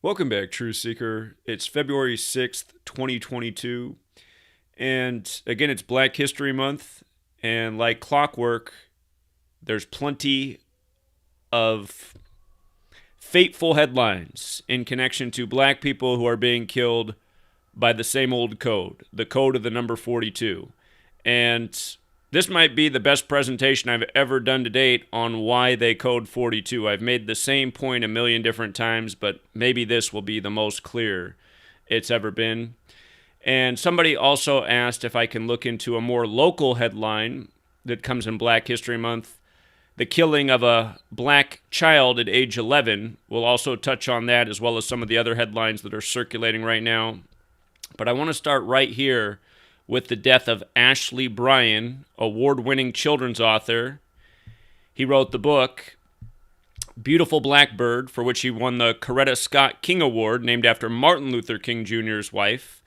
Welcome back, Truth Seeker. It's February 6th, 2022. And again, it's Black History Month. And like clockwork, there's plenty of fateful headlines in connection to black people who are being killed by the same old code, the code of the number 42. And this might be the best presentation I've ever done to date on why they code 42. I've made the same point a million different times, but maybe this will be the most clear it's ever been. And somebody also asked if I can look into a more local headline that comes in Black History Month. The killing of a black child at age 11. We'll also touch on that as well as some of the other headlines that are circulating right now. But I want to start right here with the death of Ashley Bryan, award-winning children's author. He wrote the book Beautiful Blackbird, for which he won the Coretta Scott King Award, named after Martin Luther King Jr.'s wife.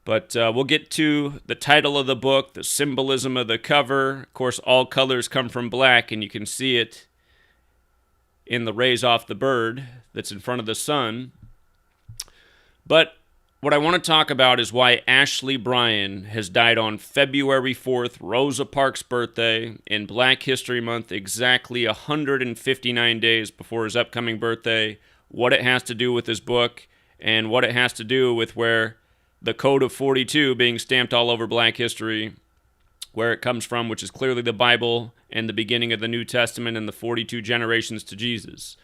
But we'll get to the title of the book, the symbolism of the cover. Of course, all colors come from black, and you can see it in the rays off the bird that's in front of the sun. But what I want to talk about is why Ashley Bryan has died on February 4th, Rosa Parks' birthday, in Black History Month, exactly 159 days before his upcoming birthday, what it has to do with his book, and what it has to do with where the Code of 42 being stamped all over black history, where it comes from, which is clearly the Bible and the beginning of the New Testament and the 42 generations to Jesus.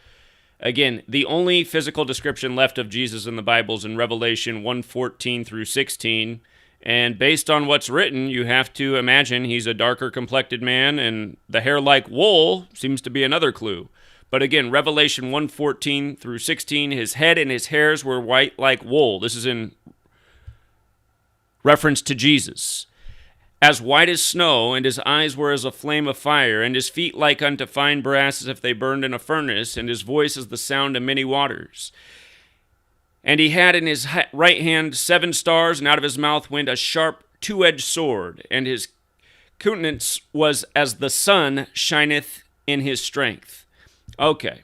Again, the only physical description left of Jesus in the Bible is in Revelation 1:14 through 16. And based on what's written, you have to imagine he's a darker complected man, and the hair like wool seems to be another clue. But again, Revelation 1:14 through 16, his head and his hairs were white like wool. This is in reference to Jesus. As white as snow, and his eyes were as a flame of fire, and his feet like unto fine brass as if they burned in a furnace, and his voice as the sound of many waters. And he had in his right hand 7 stars, and out of his mouth went a sharp two-edged sword, and his countenance was as the sun shineth in his strength. Okay.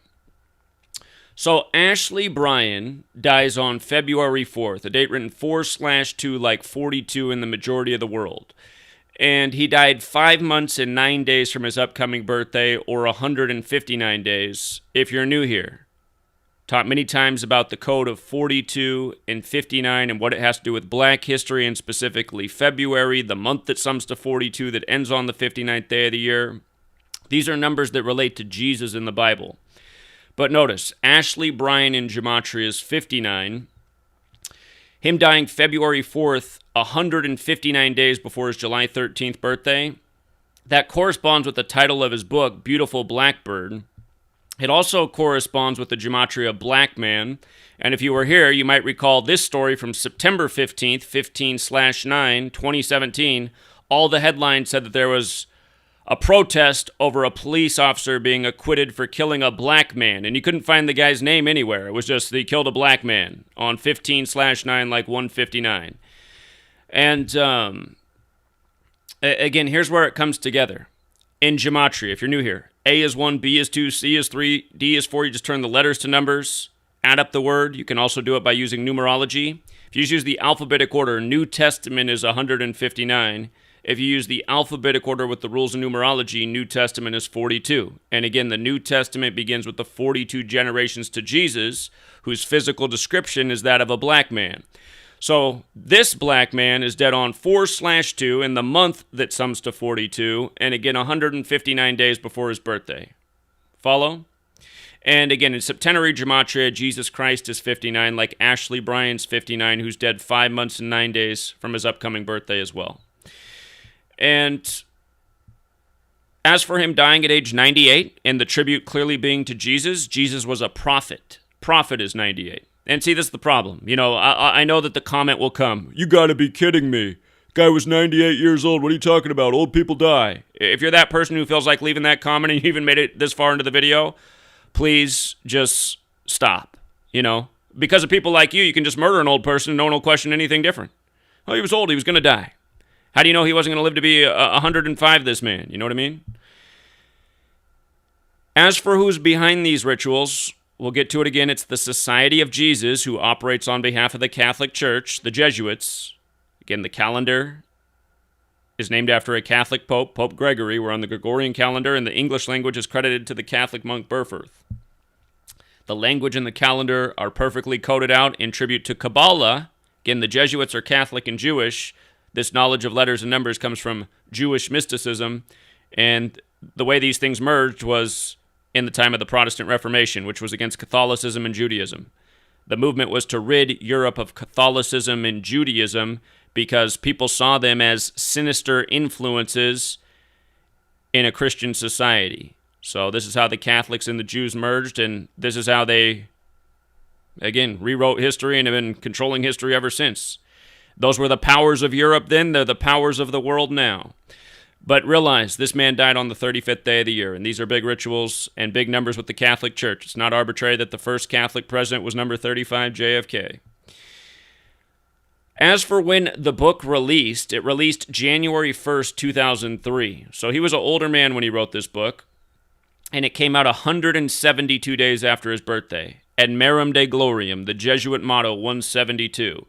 So Ashley Bryan dies on February 4th, a date written 4/2 like 42 in the majority of the world. And he died 5 months and 9 days from his upcoming birthday, or 159 days. If you're new here, taught many times about the code of 42 and 59 and what it has to do with black history, and specifically February, the month that sums to 42 that ends on the 59th day of the year. These are numbers that relate to Jesus in the Bible. But notice, Ashley Bryan in Gematria is 59. Him dying February 4th, 159 days before his July 13th birthday, that corresponds with the title of his book, Beautiful Blackbird. It also corresponds with the Gematria Black Man. And if you were here, you might recall this story from September 15th, 15/9, 2017. All the headlines said that there was a protest over a police officer being acquitted for killing a black man. And you couldn't find the guy's name anywhere. It was just he killed a black man on 15/9, like 159. And again, here's where it comes together. In Gematria, if you're new here, A is 1, B is 2, C is 3, D is 4. You just turn the letters to numbers, add up the word. You can also do it by using numerology. If you use the alphabetic order, New Testament is 159. If you use the alphabetic order with the rules of numerology, New Testament is 42. And again, the New Testament begins with the 42 generations to Jesus, whose physical description is that of a black man. So this black man is dead on 4/2 in the month that sums to 42, and again 159 days before his birthday. Follow? And again, in Septenary Gematria, Jesus Christ is 59, like Ashley Bryan's 59, who's dead 5 months and 9 days from his upcoming birthday as well. And as for him dying at age 98, and the tribute clearly being to Jesus, Jesus was a prophet. Prophet is 98. And see, this is the problem. You know, I know that the comment will come, you gotta be kidding me. Guy was 98 years old. What are you talking about? Old people die. If you're that person who feels like leaving that comment and you even made it this far into the video, please just stop. You know, because of people like you, you can just murder an old person and no one will question anything different. Oh, he was old. He was going to die. How do you know he wasn't going to live to be 105, this man? You know what I mean? As for who's behind these rituals, we'll get to it again. It's the Society of Jesus who operates on behalf of the Catholic Church, the Jesuits. Again, the calendar is named after a Catholic pope, Pope Gregory. We're on the Gregorian calendar, and the English language is credited to the Catholic monk Berfirth. The language and the calendar are perfectly coded out in tribute to Kabbalah. Again, the Jesuits are Catholic and Jewish. This knowledge of letters and numbers comes from Jewish mysticism, and the way these things merged was in the time of the Protestant Reformation, which was against Catholicism and Judaism. The movement was to rid Europe of Catholicism and Judaism because people saw them as sinister influences in a Christian society. So this is how the Catholics and the Jews merged, and this is how they, again, rewrote history and have been controlling history ever since. Those were the powers of Europe then, they're the powers of the world now. But realize, this man died on the 35th day of the year, and these are big rituals and big numbers with the Catholic Church. It's not arbitrary that the first Catholic president was number 35, JFK. As for when the book released, it released January 1st, 2003. So he was an older man when he wrote this book, and it came out 172 days after his birthday. Ad Merum Dei Gloriam, the Jesuit motto, 172.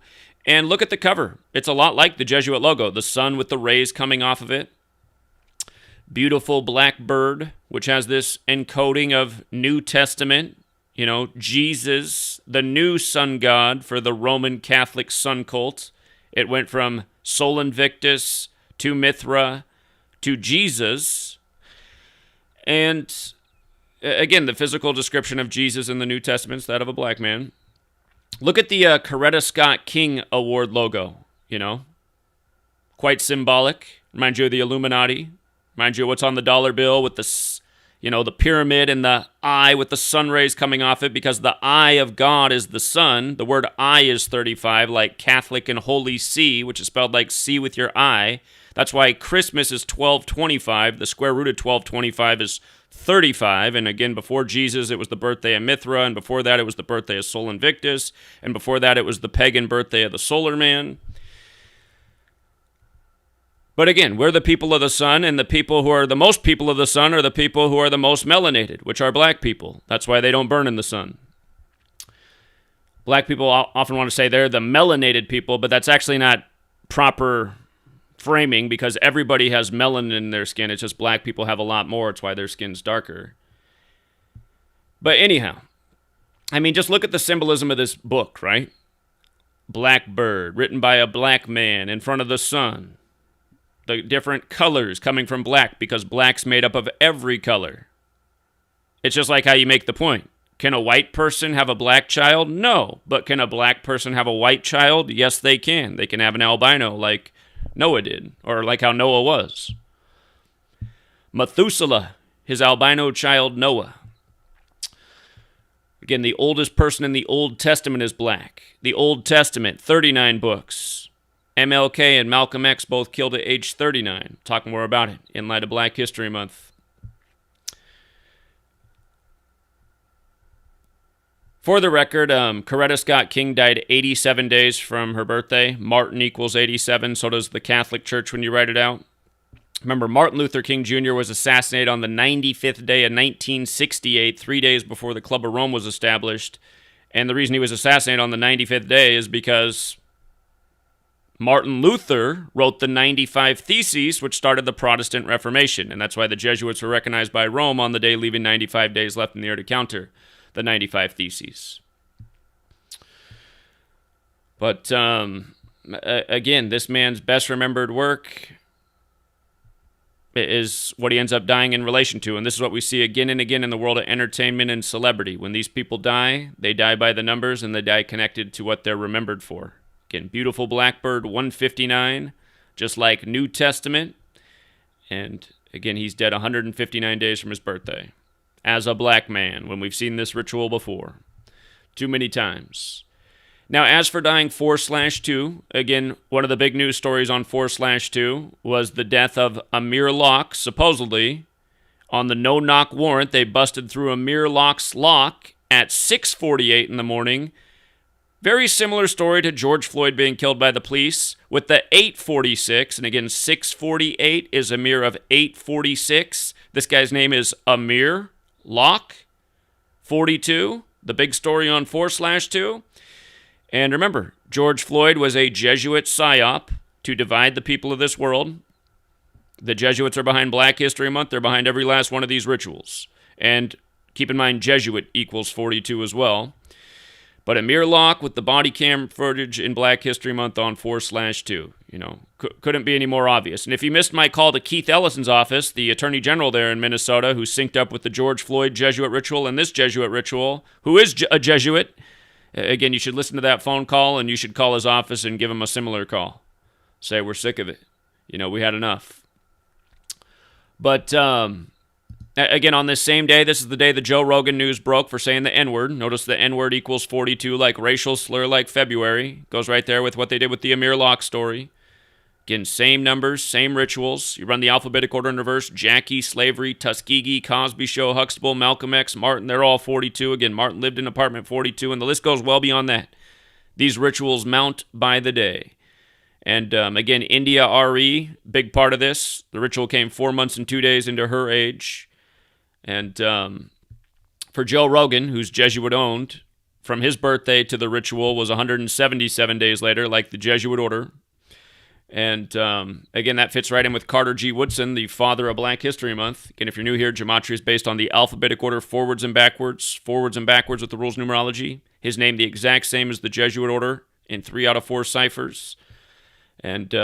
And look at the cover. It's a lot like the Jesuit logo, the sun with the rays coming off of it. Beautiful black bird, which has this encoding of New Testament. You know, Jesus, the new sun god for the Roman Catholic sun cult. It went from Sol Invictus to Mithra to Jesus. And again, the physical description of Jesus in the New Testament is that of a black man. Look at the Coretta Scott King Award logo, you know. Quite symbolic. Reminds you of the Illuminati. Reminds you of what's on the dollar bill with the, you know, the pyramid and the eye with the sun rays coming off it, because the eye of God is the sun. The word eye is 35, like Catholic and Holy See, which is spelled like see with your eye. That's why Christmas is 1225. The square root of 1225 is 35. And again, before Jesus, it was the birthday of Mithra. And before that, it was the birthday of Sol Invictus. And before that, it was the pagan birthday of the solar man. But again, we're the people of the sun, and the people who are the most people of the sun are the people who are the most melanated, which are black people. That's why they don't burn in the sun. Black people often want to say they're the melanated people, but that's actually not proper framing, because everybody has melanin in their skin. It's just black people have a lot more. It's why their skin's darker. But anyhow, I mean, just look at the symbolism of this book, right? Black bird, written by a black man in front of the sun. The different colors coming from black, because black's made up of every color. It's just like how you make the point. Can a white person have a black child? No. But can a black person have a white child? Yes, they can. They can have an albino like Noah did, or like how Noah was. Methuselah, his albino child Noah. Again, the oldest person in the Old Testament is black. The Old Testament, 39 books. MLK and Malcolm X both killed at age 39. Talk more about it in light of Black History Month. For the record, Coretta Scott King died 87 days from her birthday. Martin equals 87, so does the Catholic Church when you write it out. Remember, Martin Luther King Jr. was assassinated on the 95th day of 1968, 3 days before the Club of Rome was established. And the reason he was assassinated on the 95th day is because Martin Luther wrote the 95 Theses, which started the Protestant Reformation, and that's why the Jesuits were recognized by Rome on the day, leaving 95 days left in the year to counter the 95 Theses. But again, this man's best remembered work is what he ends up dying in relation to, and this is what we see again and again in the world of entertainment and celebrity. When these people die, they die by the numbers, and they die connected to what they're remembered for. Again, beautiful blackbird, 159, just like New Testament. And again, he's dead 159 days from his birthday. As a black man, when we've seen this ritual before. Too many times. Now, as for dying 4/2, again, one of the big news stories on 4/2 was the death of Amir Locke, supposedly. On the no-knock warrant, they busted through Amir Locke's lock at 6:48 in the morning. Very similar story to George Floyd being killed by the police with the 846. And again, 648 is Amir of 846. This guy's name is Amir Locke, 42. the big story on 4/2. And remember, George Floyd was a Jesuit psyop to divide the people of this world. The Jesuits are behind Black History Month. They're behind every last one of these rituals. And keep in mind, Jesuit equals 42 as well. But Amir Locke with the body cam footage in Black History Month on 4/2. Couldn't be any more obvious. And if you missed my call to Keith Ellison's office, the Attorney General there in Minnesota, who synced up with the George Floyd Jesuit ritual and this Jesuit ritual, who is a Jesuit, again, you should listen to that phone call, and you should call his office and give him a similar call. Say, we're sick of it. We had enough. But again, on this same day, this is the day the Joe Rogan news broke for saying the N-word. Notice the N-word equals 42, like racial slur, like February. Goes right there with what they did with the Amir Locke story. Again, same numbers, same rituals. You run the alphabetic order in reverse. Jackie, slavery, Tuskegee, Cosby Show, Huxtable, Malcolm X, Martin, they're all 42. Again, Martin lived in apartment 42, and the list goes well beyond that. These rituals mount by the day. And again, India R.E., big part of this. The ritual came 4 months and 2 days into her age. And for Joe Rogan, who's Jesuit-owned, from his birthday to the ritual was 177 days later, like the Jesuit order. And again, that fits right in with Carter G. Woodson, the father of Black History Month. Again, if you're new here, Gematria is based on the alphabetic order forwards and backwards with the rules numerology. His name the exact same as the Jesuit order in 3 out of 4 ciphers. And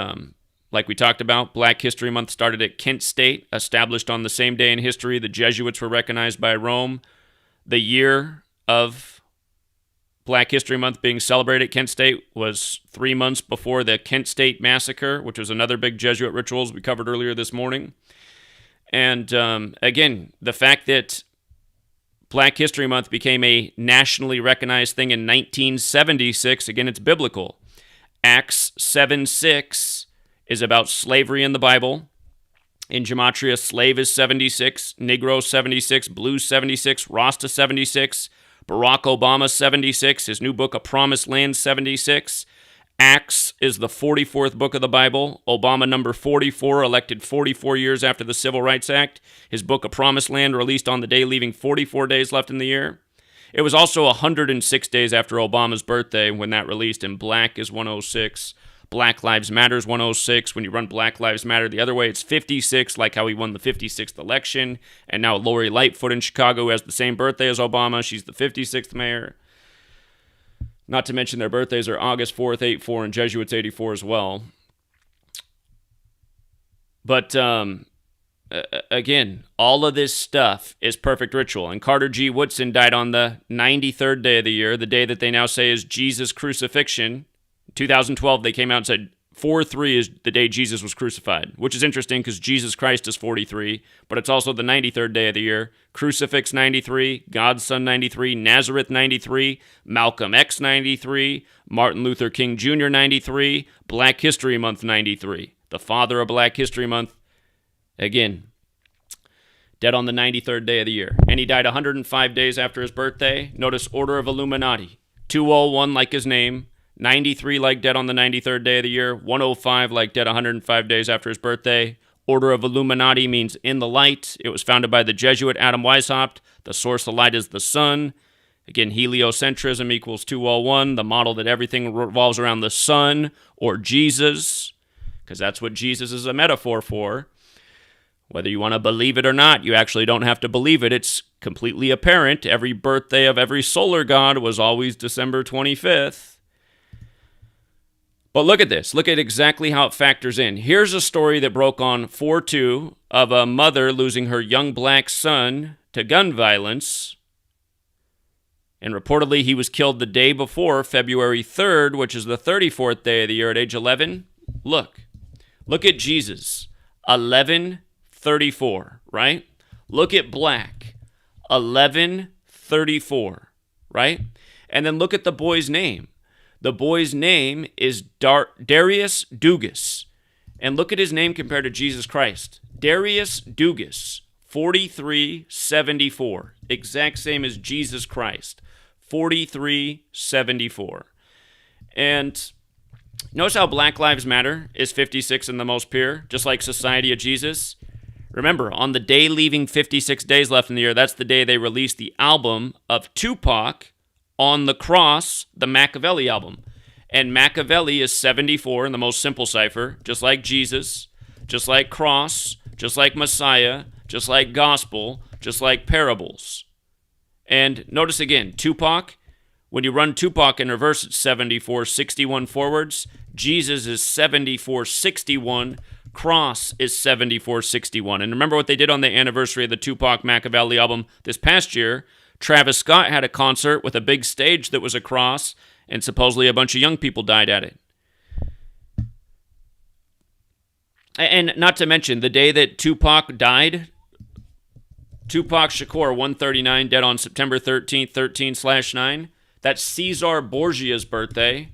like we talked about, Black History Month started at Kent State, established on the same day in history. The Jesuits were recognized by Rome. The year of Black History Month being celebrated at Kent State was 3 months before the Kent State Massacre, which was another big Jesuit ritual we covered earlier this morning. And again, the fact that Black History Month became a nationally recognized thing in 1976, again, it's biblical. Acts 7:6 is about slavery in the Bible. In Gematria, slave is 76, Negro 76, blue 76, Rasta 76, Barack Obama 76, his new book, A Promised Land 76. Acts is the 44th book of the Bible. Obama number 44, elected 44 years after the Civil Rights Act. His book, A Promised Land, released on the day, leaving 44 days left in the year. It was also 106 days after Obama's birthday when that released, and Black is 106. Black Lives Matter is 106. When you run Black Lives Matter the other way, it's 56, like how he won the 56th election. And now Lori Lightfoot in Chicago, who has the same birthday as Obama. She's the 56th mayor. Not to mention their birthdays are August 4th, 84, and Jesuits 84 as well. But again, all of this stuff is perfect ritual. And Carter G. Woodson died on the 93rd day of the year, the day that they now say is Jesus' crucifixion. 2012, they came out and said 4/3 is the day Jesus was crucified, which is interesting because Jesus Christ is 43, but it's also the 93rd day of the year. Crucifix 93, God's Son 93, Nazareth 93, Malcolm X 93, Martin Luther King Jr. 93, Black History Month 93. The father of Black History Month, again, dead on the 93rd day of the year. And he died 105 days after his birthday. Notice Order of Illuminati. 201 like his name. 93 like dead on the 93rd day of the year. 105 like dead 105 days after his birthday. Order of Illuminati means in the light. It was founded by the Jesuit Adam Weishaupt. The source of light is the sun. Again, heliocentrism equals 201, the model that everything revolves around the sun or Jesus, because that's what Jesus is a metaphor for. Whether you want to believe it or not, you actually don't have to believe it. It's completely apparent. Every birthday of every solar god was always December 25th. But look at this. Look at exactly how it factors in. Here's a story that broke on 4/2 of a mother losing her young black son to gun violence. And reportedly, he was killed the day before, February 3rd, which is the 34th day of the year at age 11. Look at Jesus, 11:34, right? Look at black, 11:34, right? And then look at the boy's name. The boy's name is Darius Dugan. And look at his name compared to Jesus Christ. Darius Dugan, 4374. Exact same as Jesus Christ, 4374. And notice how Black Lives Matter is 56 and the most pure, just like Society of Jesus. Remember, on the day leaving 56 days left in the year, that's the day they released the album of Tupac on the Cross, the Machiavelli album. And Machiavelli is 74 in the most simple cipher, just like Jesus, just like Cross, just like Messiah, just like Gospel, just like Parables. And notice again, Tupac, when you run Tupac in reverse, it's 7461 forwards. Jesus is 7461. Cross is 7461. And remember what they did on the anniversary of the Tupac Machiavelli album this past year? Travis Scott had a concert with a big stage that was a cross, and supposedly a bunch of young people died at it. And not to mention, the day that Tupac died, Tupac Shakur, 139, dead on September 13th, 13/9. That's Caesar Borgia's birthday.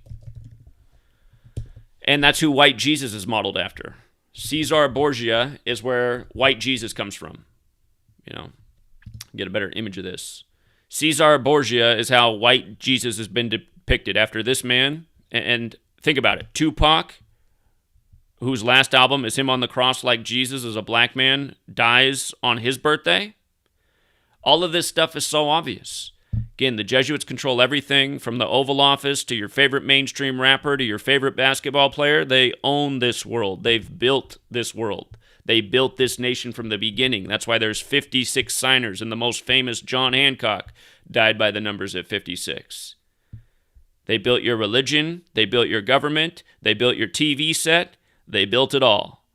And that's who White Jesus is modeled after. Caesar Borgia is where White Jesus comes from. You know, get a better image of this. Caesar Borgia is how White Jesus has been depicted after this man. And think about it. Tupac, whose last album is him on the cross like Jesus as a black man, dies on his birthday. All of this stuff is so obvious. Again, the Jesuits control everything from the Oval Office to your favorite mainstream rapper to your favorite basketball player. They own this world. They've built this world. They built this nation from the beginning. That's why there's 56 signers, and the most famous, John Hancock, died by the numbers at 56. They built your religion. They built your government. They built your TV set. They built it all.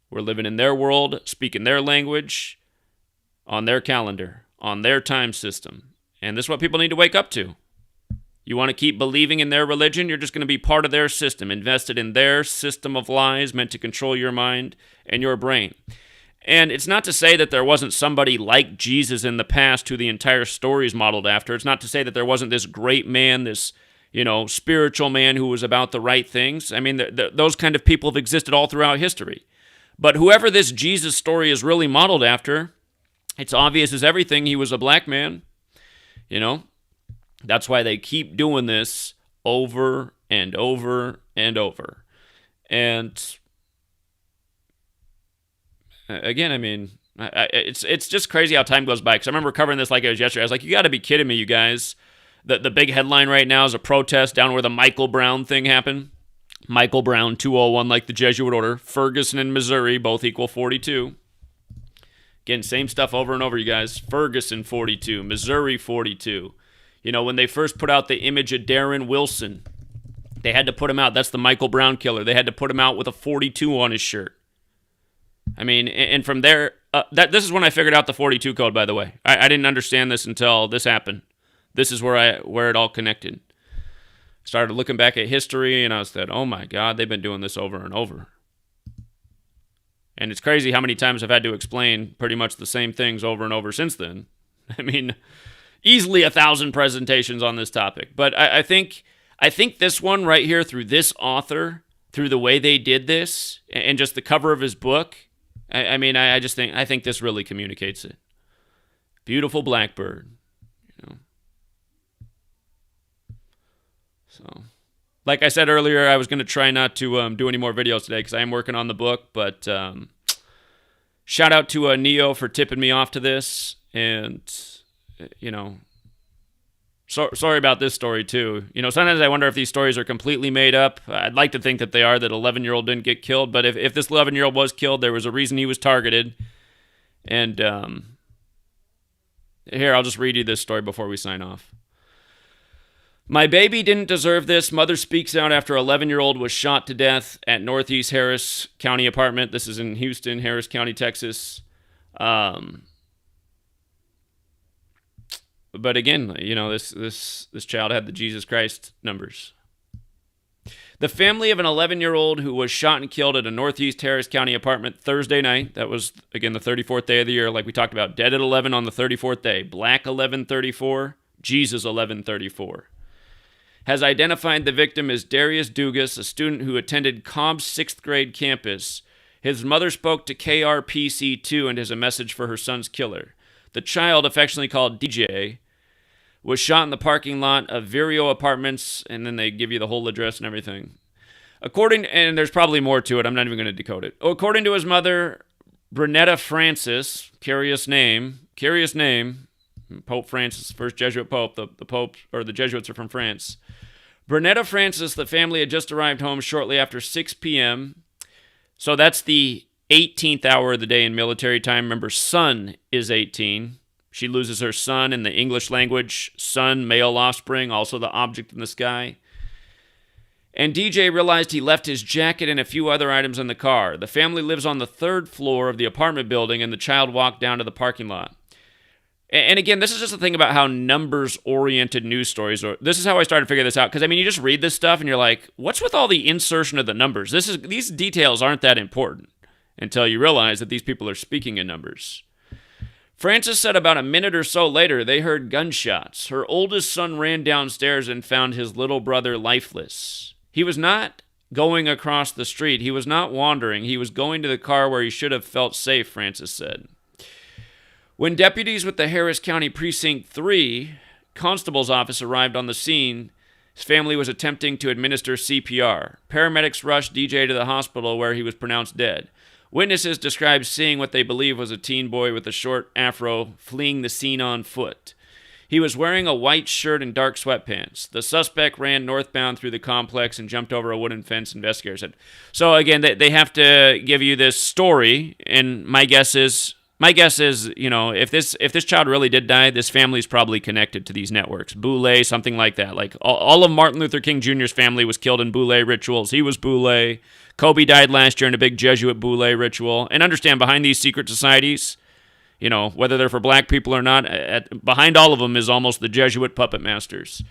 We're living in their world, speaking their language, on their calendar, on their time system. And this is what people need to wake up to. You want to keep believing in their religion, you're just going to be part of their system, invested in their system of lies meant to control your mind and your brain. And it's not to say that there wasn't somebody like Jesus in the past who the entire story is modeled after. It's not to say that there wasn't this great man, this, spiritual man who was about the right things. I mean, those kind of people have existed all throughout history. But whoever this Jesus story is really modeled after, it's obvious as everything he was a black man. That's why they keep doing this over and over and over. And again, I mean, it's just crazy how time goes by. Because I remember covering this like it was yesterday. I was like, you got to be kidding me, you guys. The big headline right now is a protest down where the Michael Brown thing happened. Michael Brown, 201, like the Jesuit order. Ferguson and Missouri, both equal 42. Again, same stuff over and over, you guys. Ferguson, 42. Missouri, 42. When they first put out the image of Darren Wilson, they had to put him out. That's the Michael Brown killer. They had to put him out with a 42 on his shirt. I mean, and from there, this is when I figured out the 42 code, by the way. I didn't understand this until this happened. This is where it all connected. Started looking back at history, and I said, oh my God, they've been doing this over and over. And it's crazy how many times I've had to explain pretty much the same things over and over since then. I mean, easily 1,000 presentations on this topic. But I think this one right here, through this author, through the way they did this, and just the cover of his book, I think this really communicates it. Beautiful blackbird, So, like I said earlier, I was going to try not to do any more videos today because I am working on the book. But shout out to Neo for tipping me off to this. And, sorry about this story too. Sometimes I wonder if these stories are completely made up. I'd like to think that they are, that 11-year-old didn't get killed. But if this 11-year-old was killed, there was a reason he was targeted. And here, I'll just read you this story before we sign off. My baby didn't deserve this. Mother speaks out after 11-year-old was shot to death at Northeast Harris County apartment. This is in Houston, Harris County, Texas. But again, this child had the Jesus Christ numbers. The family of an 11-year-old who was shot and killed at a Northeast Harris County apartment Thursday night. That was, again, the 34th day of the year, like we talked about. Dead at 11 on the 34th day. Black 1134, Jesus 1134. Has identified the victim as Darius Dugan, a student who attended Cobb's 6th grade campus. His mother spoke to KRPC2 and has a message for her son's killer. The child, affectionately called DJ, was shot in the parking lot of Vireo Apartments, and then they give you the whole address and everything. And there's probably more to it, I'm not even going to decode it. According to his mother, Brunetta Francis, curious name. Pope Francis, first Jesuit pope. The Pope or the Jesuits are from France. Brunetta Francis, the family had just arrived home shortly after 6 p.m. So that's the 18th hour of the day in military time. Remember, sun is 18. She loses her son in the English language. Son, male offspring, also the object in the sky. And DJ realized he left his jacket and a few other items in the car. The family lives on the 3rd floor of the apartment building, and the child walked down to the parking lot. And again, this is just the thing about how numbers-oriented news stories are. This is how I started to figure this out. Because, I mean, you just read this stuff, and you're like, what's with all the insertion of the numbers? These details aren't that important until you realize that these people are speaking in numbers. Francis said about a minute or so later, they heard gunshots. Her oldest son ran downstairs and found his little brother lifeless. He was not going across the street. He was not wandering. He was going to the car where he should have felt safe, Francis said. When deputies with the Harris County Precinct 3 Constable's office arrived on the scene, his family was attempting to administer CPR. Paramedics rushed DJ to the hospital where he was pronounced dead. Witnesses described seeing what they believe was a teen boy with a short afro fleeing the scene on foot. He was wearing a white shirt and dark sweatpants. The suspect ran northbound through the complex and jumped over a wooden fence, investigators said. So again, they have to give you this story, and my guess is, you know, if this child really did die, this family's probably connected to these networks. Boule, something like that. Like all of Martin Luther King Jr.'s family was killed in Boule rituals. He was Boule. Kobe died last year in a big Jesuit Boule ritual. And understand, behind these secret societies, you know, whether they're for black people or not, behind all of them is almost the Jesuit puppet masters.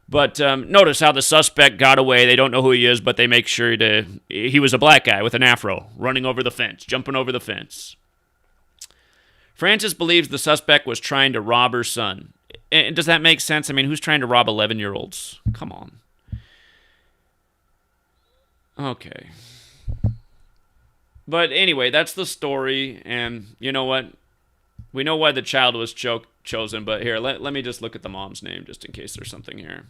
But notice how the suspect got away. They don't know who he is, but they make sure he was a black guy with an afro, running over the fence, jumping over the fence. Francis believes the suspect was trying to rob her son. And does that make sense? I mean, who's trying to rob 11-year-olds? Come on. Okay. But anyway, that's the story, and you know what? We know why the child was chosen, but here, let me just look at the mom's name just in case there's something here.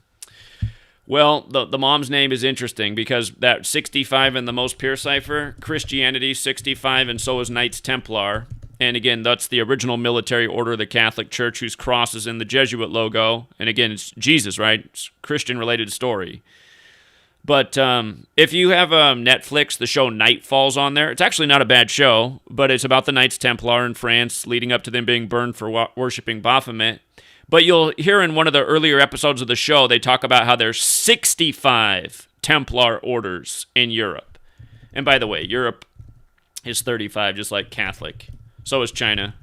Well, the mom's name is interesting because that 65 in the Most Pure cipher, Christianity 65, and so is Knights Templar. And again, that's the original military order of the Catholic Church whose cross is in the Jesuit logo. And again, it's Jesus, right? It's a Christian-related story. But if you have Netflix, the show Nightfall's on there. It's actually not a bad show, but it's about the Knights Templar in France, leading up to them being burned for worshiping Baphomet. But you'll hear in one of the earlier episodes of the show, they talk about how there's 65 Templar orders in Europe. And by the way, Europe is 35, just like Catholic. So is China.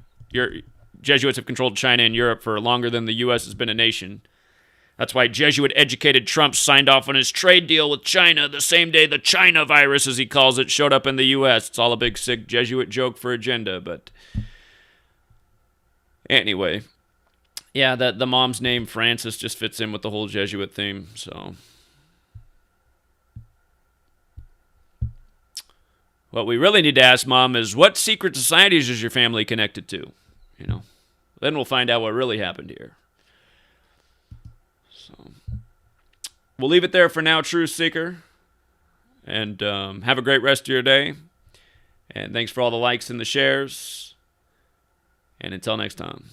Jesuits have controlled China and Europe for longer than the U.S. has been a nation. That's why Jesuit-educated Trump signed off on his trade deal with China the same day the China virus, as he calls it, showed up in the U.S. It's all a big, sick Jesuit joke for agenda, but anyway. Yeah, the mom's name, Francis, just fits in with the whole Jesuit theme, so. What we really need to ask Mom is, what secret societies is your family connected to? You know, then we'll find out what really happened here. So, we'll leave it there for now, Truth Seeker. And have a great rest of your day. And thanks for all the likes and the shares. And until next time.